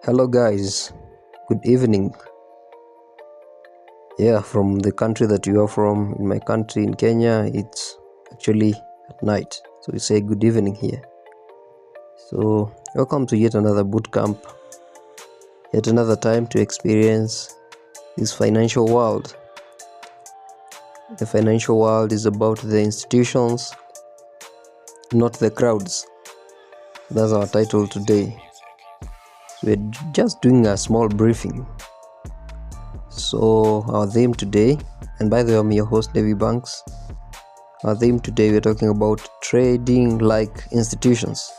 Hello, guys. Good evening. Yeah, from the country that you are from, in my country, in Kenya, it's actually at night. So we say good evening here. So, welcome to yet another boot camp, yet another time to experience this financial world. The financial world is about the institutions, not the crowds. That's our title today. So we're just doing a small briefing. So our theme today, and by the way, I'm your host Davy Banks. Our theme today, we're talking about trading like institutions,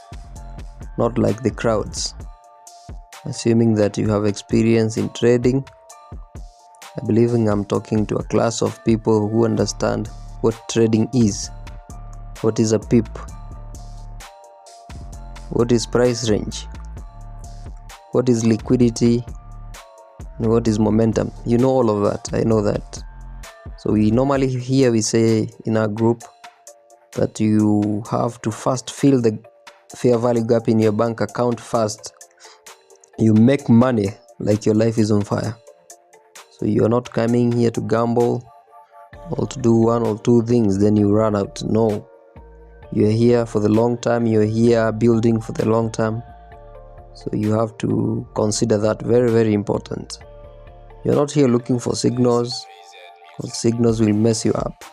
not like the crowds. Assuming that you have experience in trading, I believe I'm talking to a class of people who understand what trading is. What is a pip? What is price range? What is liquidity? And what is momentum? You know all of that. I know that. So we normally here we say in our group that you have to first fill the fair value gap in your bank account first. You make money like your life is on fire. So you're not coming here to gamble or to do one or two things, then you run out. No. You're here for the long term. You're here building for the long term. So you have to consider that very, very important. You're not here looking for signals, because signals will mess you up.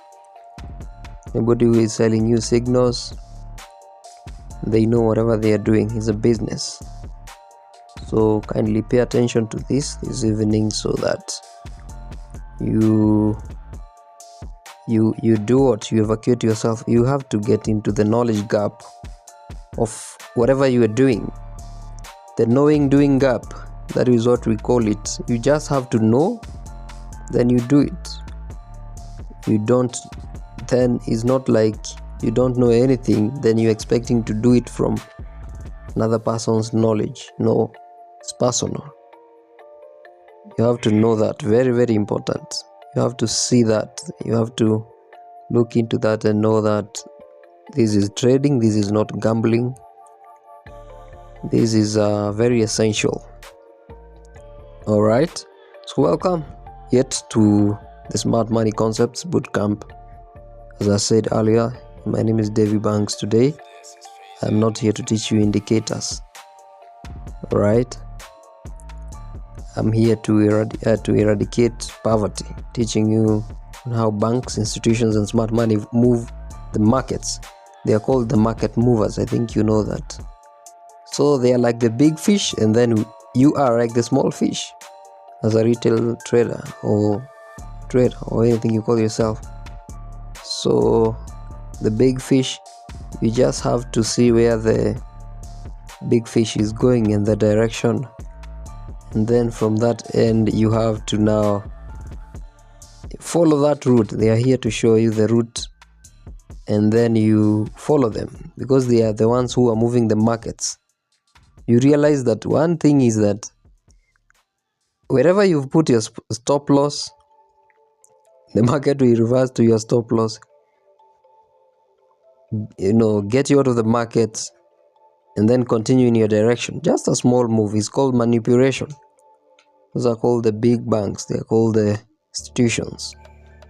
Anybody who is selling you signals, they know whatever they are doing is a business. So kindly pay attention to this evening so that you do what? You evacuate yourself. You have to get into the knowledge gap of whatever you are doing. The knowing doing gap, that is what we call it. You just have to know, then you do it. You don't, then it's not like you don't know anything, then you're expecting to do it from another person's knowledge. No, it's personal. You have to know that. Very, very important. You have to see that. You have to look into that and know that this is trading, this is not gambling. This is very essential. Alright, so welcome yet to the Smart Money Concepts Bootcamp. As I said earlier, my name is Davy Banks. Today, I'm not here to teach you indicators. Alright, I'm here to eradicate poverty, teaching you how banks, institutions, and smart money move the markets. They are called the market movers. I think you know that. So they are like the big fish, and then you are like the small fish as a retail trader or anything you call yourself. So the big fish, you just have to see where the big fish is going in the direction, and then from that end you have to now follow that route. They are here to show you the route, and then you follow them because they are the ones who are moving the markets. You realize that one thing is that wherever you've put your stop loss, the market will reverse to your stop loss. Get you out of the market and then continue in your direction. Just a small move is called manipulation. Those are called the big banks. They are called the institutions.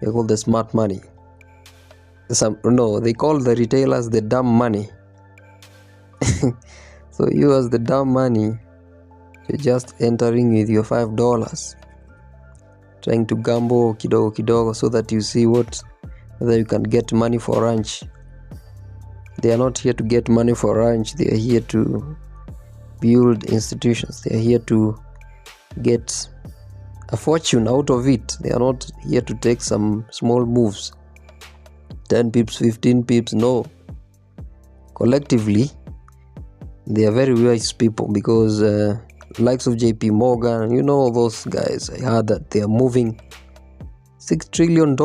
They are called the smart money. They call the retailers the dumb money. So you as the dumb money, you're just entering with your $5, trying to gamble kidogo so that you see whether you can get money for lunch. They are not here to get money for lunch. They are here to build institutions. They are here to get a fortune out of it. They are not here to take some small moves, 10 pips, 15 pips. No. Collectively, they are very wise people because likes of JP Morgan, those guys, I heard that they are moving $6 trillion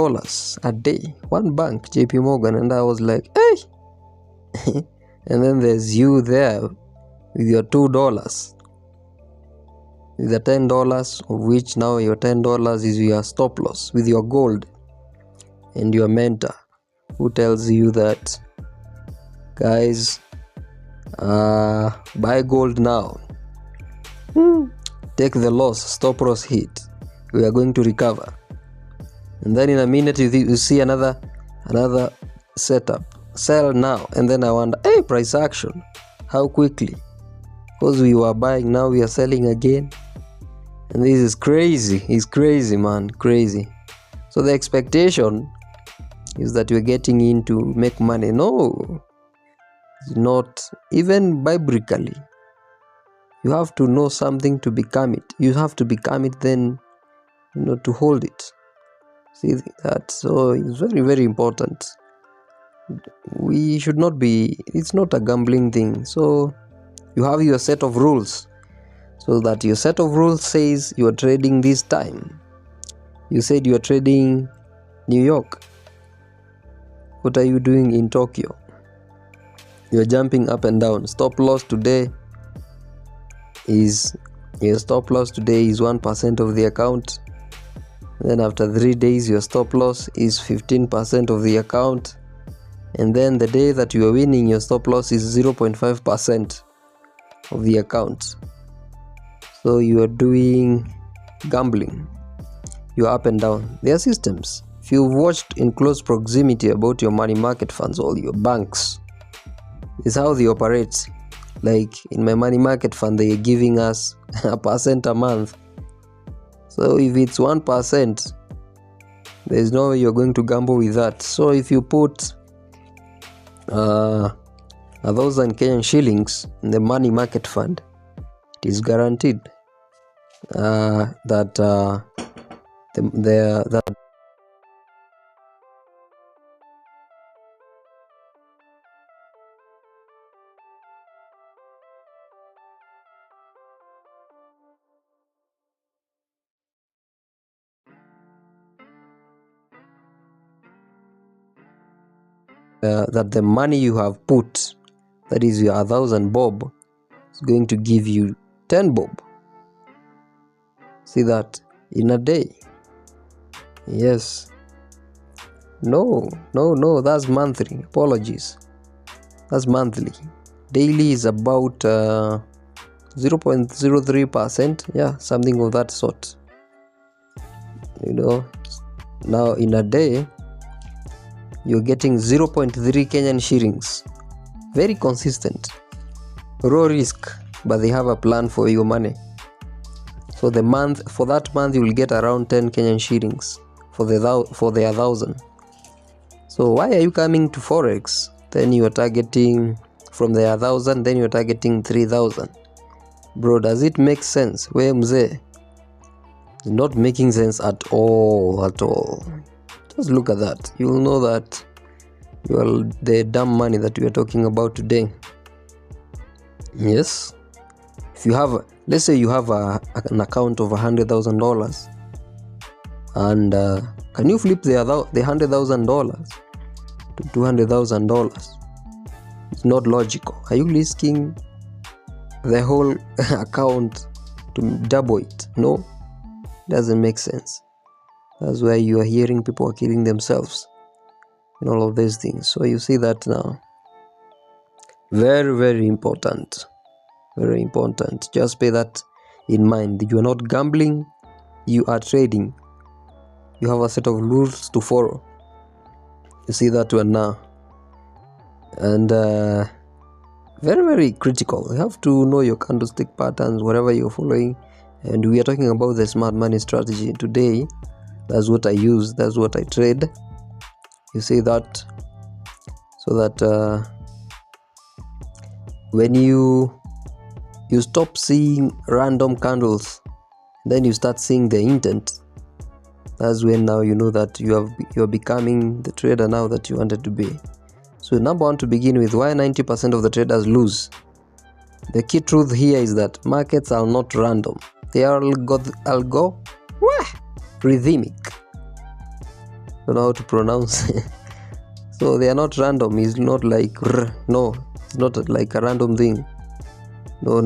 a day. One bank, JP Morgan, and I was like, hey. And then there's you there with your $2, with the $10, of which now your $10 is your stop loss, with your gold and your mentor who tells you that, guys, buy gold now. Take the loss, stop loss hit. We are going to recover. And then in a minute you see another setup. Sell now. And then I wonder, hey, price action. How quickly? Because we were buying, now we are selling again. And this is crazy. It's crazy, man. Crazy. So the expectation is that you're getting in to make money. No. It's not. Even biblically, you have to know something to become it. You have to become it, then to hold it. See that? So it's very, very important. We should not be, it's not a gambling thing. So you have your set of rules. So that your set of rules says you are trading this time. You said you are trading New York. What are you doing in Tokyo? You are jumping up and down. Stop loss today is 1% of the account. Then after 3 days your stop loss is 15% of the account. And then the day that you are winning, your stop loss is 0.5% of the account. So you are doing gambling. You are up and down. There are systems. If you've watched in close proximity about your money market funds or your banks, this is how they operate. Like in my money market fund, they are giving us 1% a month. So if it's 1%, there's no way you're going to gamble with that. So if you put 1,000 Kenyan shillings in the money market fund, it is guaranteed that the money you have put, that is your 1,000 bob, is going to give you 10 bob. See that? In a day. Yes. No, that's monthly. Apologies. That's monthly. Daily is about 0.03%. Yeah, something of that sort. Now in a day, you're getting 0.3 Kenyan shillings. Very consistent. Raw risk, but they have a plan for your money. So for that month you will get around 10 Kenyan shillings for the 1,000. So why are you coming to Forex? Then you are targeting from the 1,000, then you are targeting 3,000. Bro, does it make sense? We mzee, it's not making sense at all. Just look at that. You will know that the dumb money that we are talking about today. Yes. If you have, let's say you have an account of $100,000, and can you flip the $100,000 to $200,000? It's not logical. Are you risking the whole account to double it? No, doesn't make sense. That's why you are hearing people are killing themselves and all of these things. So you see that now. Very, very important. Very important. Just pay that in mind. You are not gambling, you are trading. You have a set of rules to follow. You see that one now. And very, very critical. You have to know your candlestick patterns, whatever you're following. And we are talking about the smart money strategy today. That's what I use. That's what I trade. You see that? So that when you stop seeing random candles, then you start seeing the intent. That's when now you know that you're becoming the trader now that you wanted to be. So number one, to begin with, why 90% of the traders lose? The key truth here is that markets are not random. They are algorithmic. I don't know how to pronounce it. So they are not random. It's not like no. It's not like a random thing. No.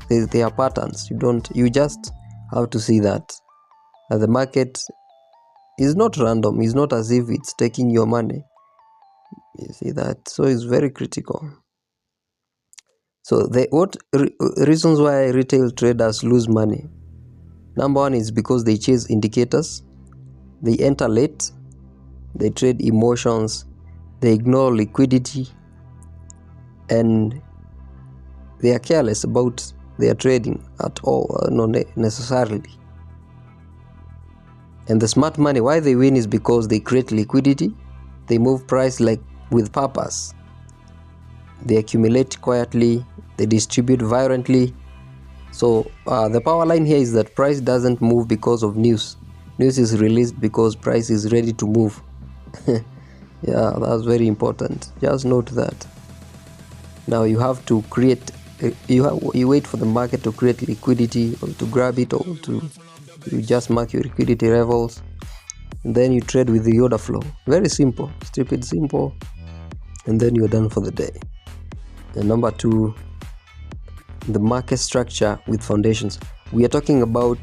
They are patterns. You just have to see that. And the market is not random. It's not as if it's taking your money. You see that? So it's very critical. So reasons why retail traders lose money. Number one is because they chase indicators, they enter late, they trade emotions, they ignore liquidity, and they are careless about their trading at all, not necessarily. And the smart money, why they win is because they create liquidity, they move price like with purpose, they accumulate quietly, they distribute violently. So the power line here is that price doesn't move because of news. News is released because price is ready to move. Yeah, that's very important. Just note that. Now you have to create, you wait for the market to create liquidity, or to grab it, or to you just mark your liquidity levels, and then you trade with the order flow. Very simple, stupid simple, and then you're done for the day. And number two, the market structure with foundations. We are talking about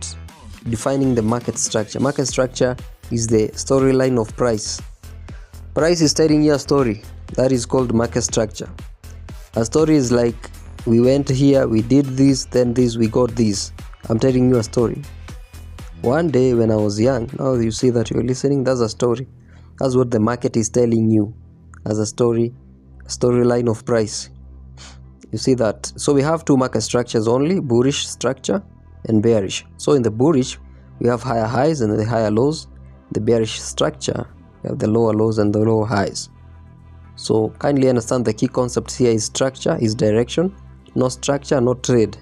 defining the market structure. Market structure is the storyline of price. Price is telling you a story. That is called market structure. A story is like, we went here, we did this, then this, we got this. I'm telling you a story. One day when I was young, now you see that you're listening, that's a story. That's what the market is telling you as a storyline of price. You see that? So we have two market structures only, bullish structure and bearish. So in the bullish, we have higher highs and the higher lows. The bearish structure, we have the lower lows and the lower highs. So kindly understand the key concept here is structure, is direction. No structure, no trade.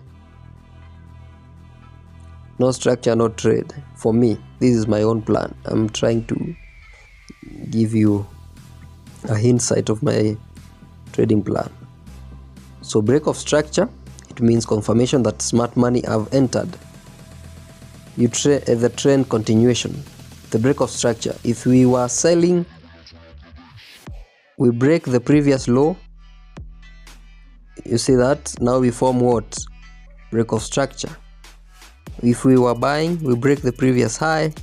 No structure, no trade. For me, this is my own plan. I'm trying to give you a insight of my trading plan. So break of structure, it means confirmation that smart money have entered. You trade the trend continuation. The break of structure, if we were selling, we break the previous low. You see that? Now we form what? Break of structure. If we were buying, we break the previous high.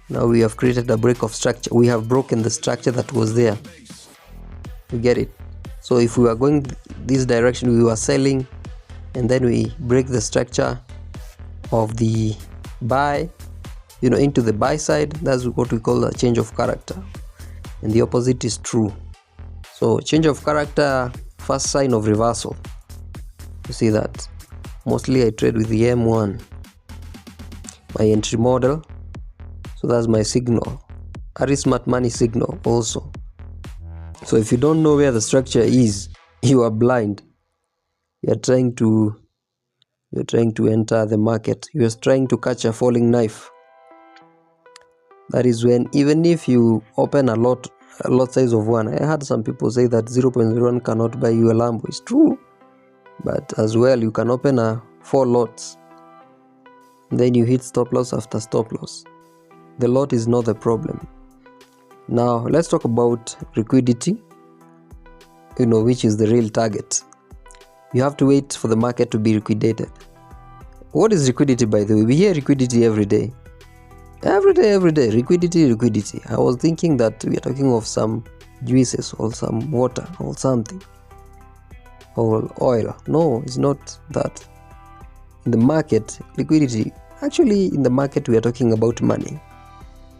Now we have created a break of structure. We have broken the structure that was there. You get it? So if we were going this direction, we were selling, and then we break the structure of the buy, into the buy side. That's what we call a change of character, and the opposite is true. So change of character, first sign of reversal. You see that? Mostly I trade with the M1, my entry model. So that's my signal, a smart money signal also. So if you don't know where the structure is, you are blind. You're trying to enter the market. You're trying to catch a falling knife. That is when, even if you open a lot size of one, I heard some people say that 0.01 cannot buy you a Lambo. It's true, but as well you can open 4 lots. Then you hit stop loss after stop loss. The lot is not the problem. Now let's talk about liquidity, which is the real target. You have to wait for the market to be liquidated. What is liquidity, by the way? We hear liquidity every day. Every day, liquidity. I was thinking that we are talking of some juices or some water or something, or oil. No, it's not that. In the market, liquidity, actually in the market we are talking about money,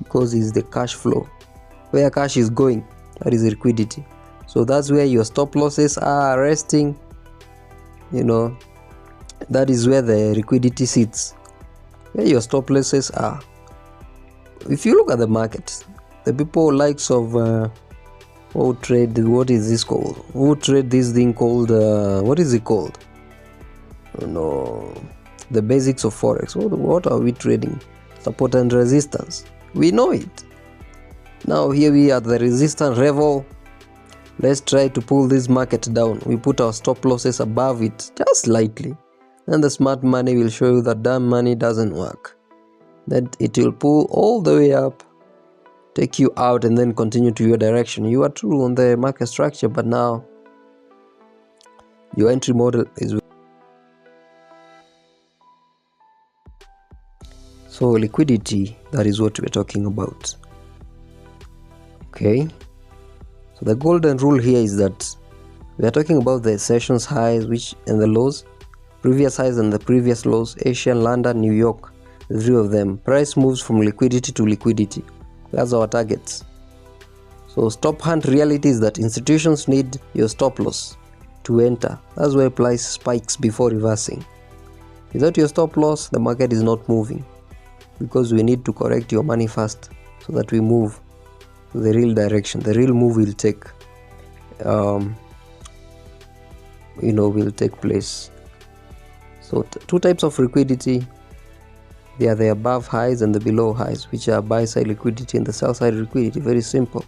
because it's the cash flow. Where cash is going, that is liquidity. So that's where your stop losses are resting. That is where the liquidity sits, where your stop losses are. If you look at the market, the people likes of who trade, what is this called? Who trade this thing called, what is it called? The basics of Forex. What are we trading? Support and resistance. We know it. Now here we are at the resistance level. Let's try to pull this market down. We put our stop losses above it, just slightly. And the smart money will show you that damn money doesn't work. That it will pull all the way up, take you out, and then continue to your direction. You are true on the market structure, but now your entry model is. So liquidity, that is what we're talking about. Okay. So the golden rule here is that We are talking about the sessions highs and the lows, previous highs and the previous lows, Asian, London, New York, the three of them. Price moves from liquidity to liquidity. That's our targets. So stop hunt reality is that institutions need your stop loss to enter. That's why price spikes before reversing. Without your stop loss, the market is not moving, because we need to correct your money first so that we move to the real direction. The real move will take will take place. So two types of liquidity. They are the above highs and the below highs, which are buy side liquidity and the sell side liquidity. Very simple.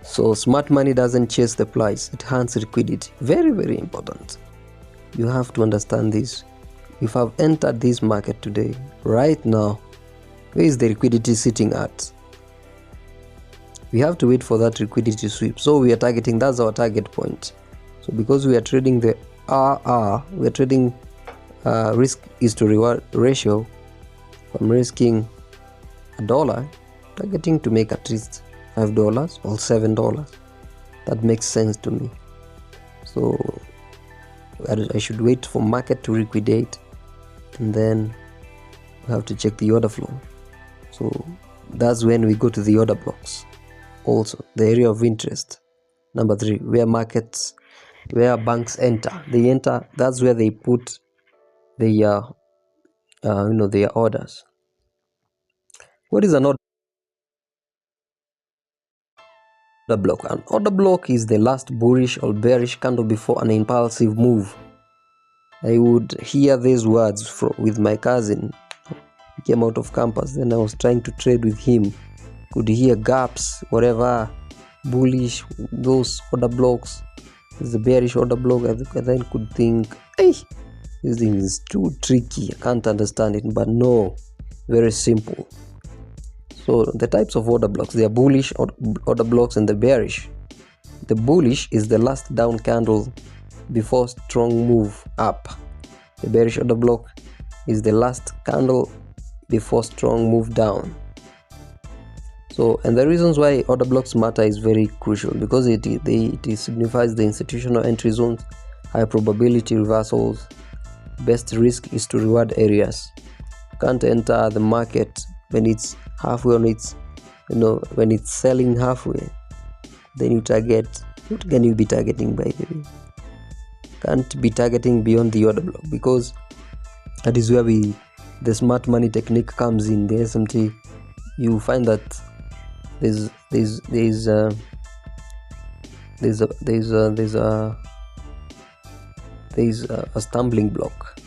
So smart money doesn't chase the price, it hunts liquidity. Very, very important. You have to understand this. If I've entered this market today, right now, where is the liquidity sitting at? We have to wait for that liquidity sweep. So we are targeting, that's our target point. So because we are trading the RR, we are trading risk is to reward ratio. I'm risking $1, targeting to make at least $5 or $7. That makes sense to me. So I should wait for market to liquidate, and then we have to check the order flow. So that's when we go to the order blocks. Also, the area of interest. Number 3, where banks enter. They enter. That's where they put their their orders. What is an order block? An order block is the last bullish or bearish candle before an impulsive move. I would hear these words with my cousin. He came out of campus, then I was trying to trade with him. Could hear gaps, whatever, bullish, those order blocks. There's a bearish order block. I then could think, hey, this thing is too tricky, I can't understand it. But no, very simple. So the types of order blocks, they are bullish order blocks and the bearish. The bullish is the last down candle before strong move up. The bearish order block is the last candle before strong move down. So, and the reasons why order blocks matter is very crucial, because it signifies the institutional entry zones, high probability reversals, best risk is to reward areas. You can't enter the market when it's halfway on its, when it's selling halfway. Then you target. What can you be targeting, by the way? Can't be targeting beyond the order block, because that is where the smart money technique comes in. The SMT, you find that there's a stumbling block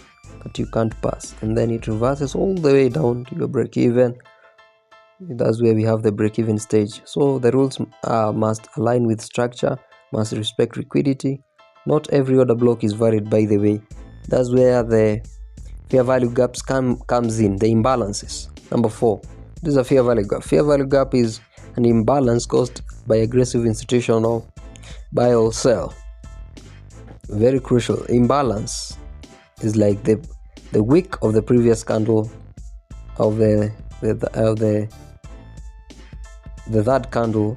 that you can't pass, and then it reverses all the way down to your break even. That's where we have the break even stage. So the rules must align with structure, must respect liquidity. Not every order block is valid, by the way. That's where the fair value gaps comes in, the imbalances. Number 4, this is a fair value gap. Fair value gap is an imbalance caused by aggressive institutional buy or sell. Very crucial. Imbalance is like the wick of the previous candle of the third candle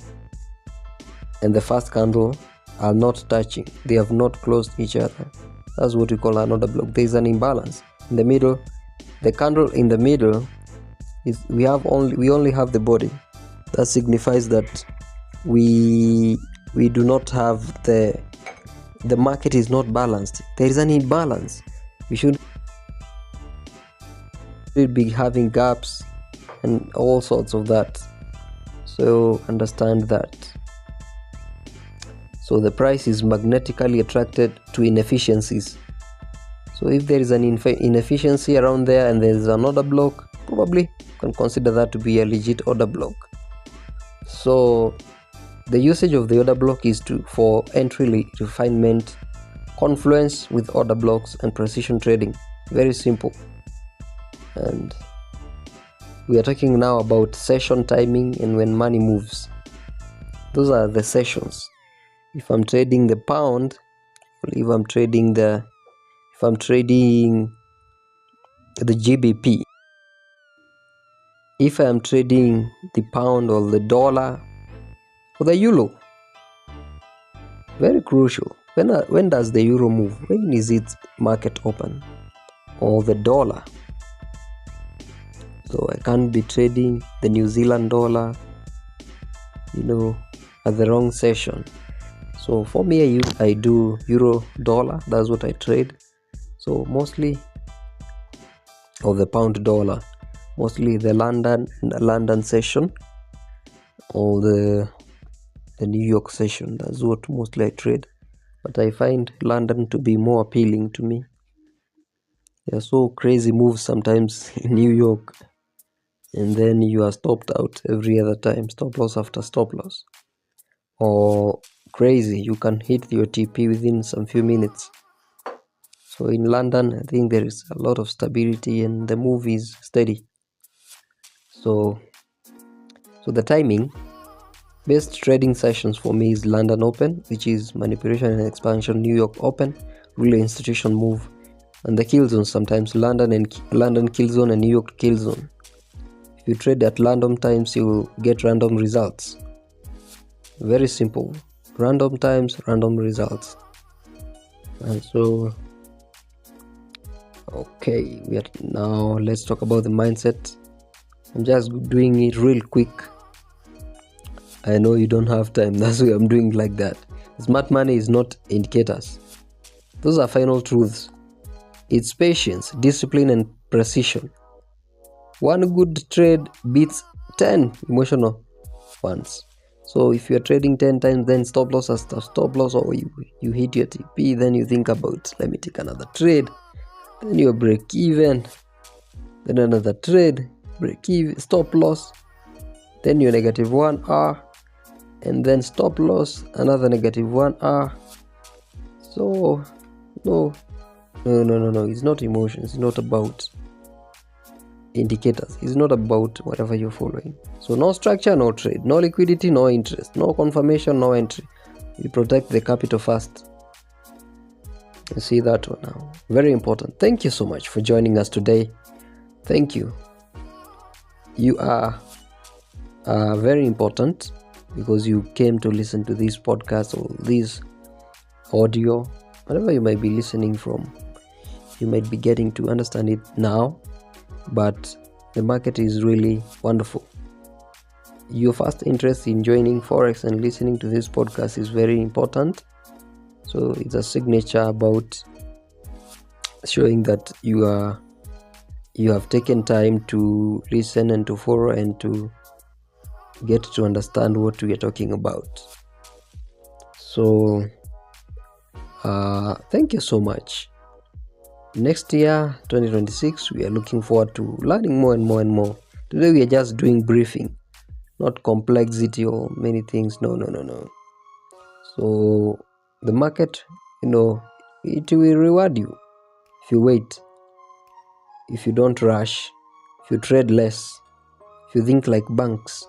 and the first candle are not touching. They have not closed each other. That's what we call an order block. There is an imbalance in the middle. The candle in the middle is we only have the body. That signifies that we do not have the market is not balanced. There is an imbalance. We should be having gaps and all sorts of that. So understand that. So the price is magnetically attracted to inefficiencies. So if there is an inefficiency around there and there is an order block, probably you can consider that to be a legit order block. So the usage of the order block is for entry refinement, confluence with order blocks, and precision trading. Very simple. And we are talking now about session timing and when money moves. Those are the sessions. If I'm trading the pound, or if I'm trading the GBP, if I'm trading the pound or the dollar or the euro, Very crucial. When does the euro move? When is its market open? Or the dollar? So I can't be trading the New Zealand dollar, at the wrong session. So for me, I do euro dollar. That's what I trade. So mostly, or the pound dollar, mostly the London session, or the New York session. That's what mostly I trade. But I find London to be more appealing to me. There are so crazy moves sometimes in New York, and then you are stopped out every other time, stop loss after stop loss. Or crazy, you can hit your TP within some few minutes. So in London, I think there is a lot of stability and the move is steady. So the timing, best trading sessions for me is London Open, which is manipulation and expansion, New York Open, really institution move, and the kill zone, sometimes London kill zone and New York kill zone. If you trade at random times, you will get random results. Very simple. Random times, random results. And so, okay, now let's talk about the mindset. I'm just doing it real quick. I know you don't have time, that's why I'm doing like that. Smart money is not indicators. Those are final truths. It's patience, discipline, and precision. One good trade beats 10 emotional ones. So if you're trading 10 times, then stop loss after stop loss, or you hit your TP, then you think about, let me take another trade. Then you break even. Then another trade, break even, stop loss. Then you're negative 1 hour. And then stop loss, another negative 1 hour. So, no. It's not emotions. It's not about indicators. It's not about whatever you're following. So no structure, no trade. No liquidity, no interest. No confirmation, no entry. You protect the capital first. You see that one now. Very important. Thank you so much for joining us today. Thank you. You are very important, because you came to listen to this podcast or this audio, whatever you might be listening from. You might be getting to understand it now, but the market is really wonderful. Your first interest in joining Forex and listening to this podcast is very important. So it's a signature about showing that you have taken time to listen and to follow and to get to understand what we are talking about. So thank you so much. Next year, 2026, we are looking forward to learning more and more and more. Today we are just doing briefing, not complexity or many things. No. So the market, it will reward you if you wait, if you don't rush, if you trade less, if you think like banks.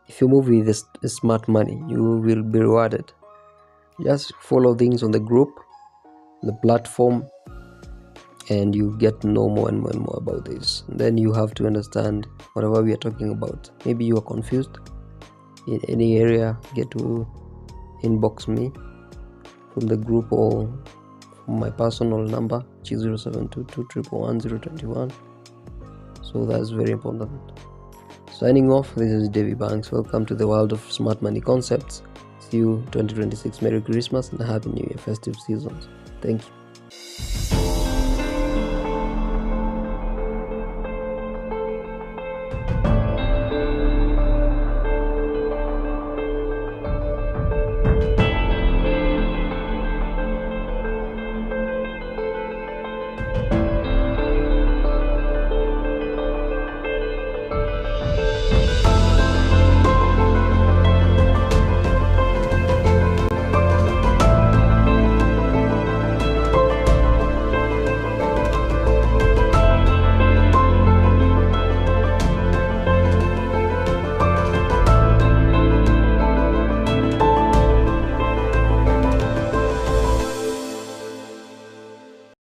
If you move with smart money, you will be rewarded. Just follow things on the group, the platform, and you get to know more and more and more about this. And then you have to understand whatever we are talking about. Maybe you are confused in any area, get to inbox me from the group or from my personal number, which is 0722 So that's very important. Signing off, this is Davy Banks. Welcome to the world of smart money concepts. See you 2026. Merry Christmas and Happy New Year festive seasons. Thank you.